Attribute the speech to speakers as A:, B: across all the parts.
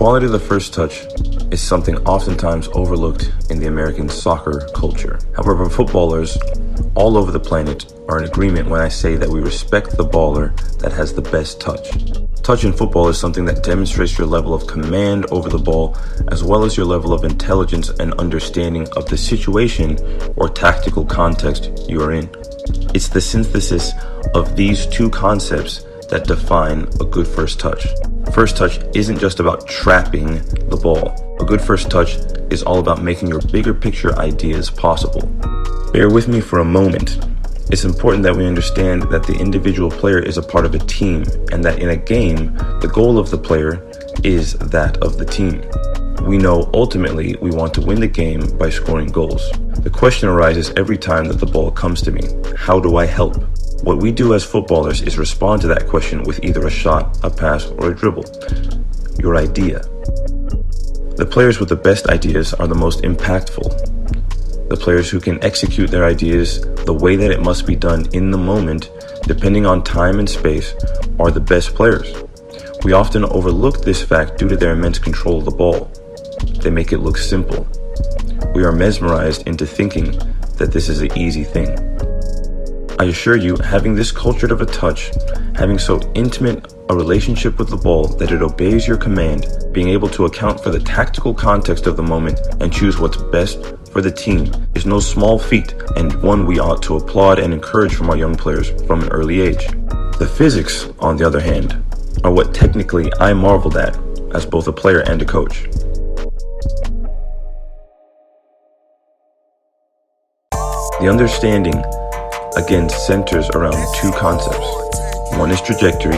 A: quality of the first touch is something oftentimes overlooked in the American soccer culture. However, footballers all over the planet are in agreement when I say that we respect the baller that has the best touch. Touch in football is something that demonstrates your level of command over the ball, as well as your level of intelligence and understanding of the situation or tactical context you are in. It's the synthesis of these two concepts that define a good first touch. First touch isn't just about trapping the ball. A good first touch is all about making your bigger picture ideas possible. Bear with me for a moment. It's important that we understand that the individual player is a part of a team, and that in a game, the goal of the player is that of the team. We know ultimately we want to win the game by scoring goals. The question arises every time that the ball comes to me: how do I help? What we do as footballers is respond to that question with either a shot, a pass, or a dribble. Your idea. The players with the best ideas are the most impactful. The players who can execute their ideas the way that it must be done in the moment, depending on time and space, are the best players. We often overlook this fact due to their immense control of the ball. They make it look simple. We are mesmerized into thinking that this is an easy thing. I assure you, having this culture of a touch, having so intimate a relationship with the ball that it obeys your command, being able to account for the tactical context of the moment and choose what's best for the team is no small feat, and one we ought to applaud and encourage from our young players from an early age. The physics, on the other hand, are what technically I marveled at as both a player and a coach. The understanding again centers around two concepts. One is trajectory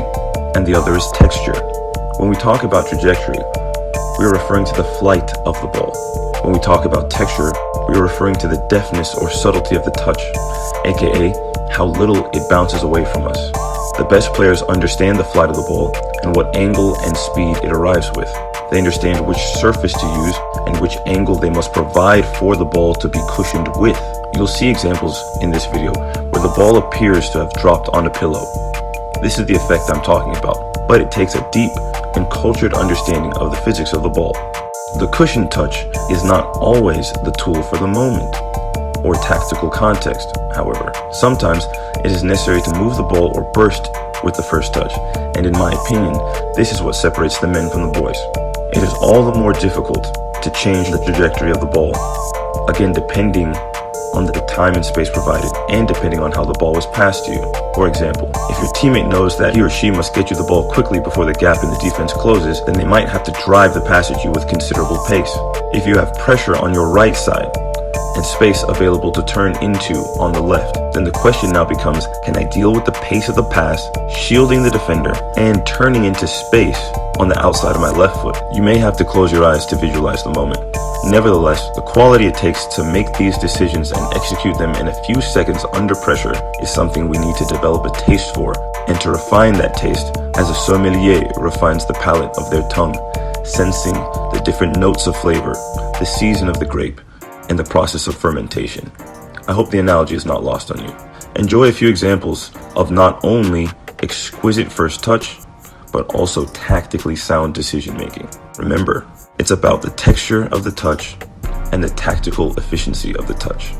A: and the other is texture. When we talk about trajectory, we are referring to the flight of the ball. When we talk about texture, we are referring to the deftness or subtlety of the touch, aka how little it bounces away from us. The best players understand the flight of the ball and what angle and speed it arrives with. They understand which surface to use and which angle they must provide for the ball to be cushioned with. You'll see examples in this video where the ball appears to have dropped on a pillow. This is the effect I'm talking about, but it takes a deep and cultured understanding of the physics of the ball. The cushion touch is not always the tool for the moment or tactical context, however. Sometimes it is necessary to move the ball or burst with the first touch, and in my opinion, this is what separates the men from the boys. It is all the more difficult to change the trajectory of the ball, again depending on the time and space provided, and depending on how the ball was passed to you. For example, if your teammate knows that he or she must get you the ball quickly before the gap in the defense closes, then they might have to drive the pass at you with considerable pace. If you have pressure on your right side and space available to turn into on the left, then the question now becomes, can I deal with the pace of the pass, shielding the defender, and turning into space on the outside of my left foot? You may have to close your eyes to visualize the moment. Nevertheless, the quality it takes to make these decisions and execute them in a few seconds under pressure is something we need to develop a taste for, and to refine that taste as a sommelier refines the palate of their tongue, sensing the different notes of flavor, the season of the grape, and the process of fermentation. I hope the analogy is not lost on you. Enjoy a few examples of not only exquisite first touch, but also tactically sound decision making. Remember, it's about the texture of the touch and the tactical efficiency of the touch.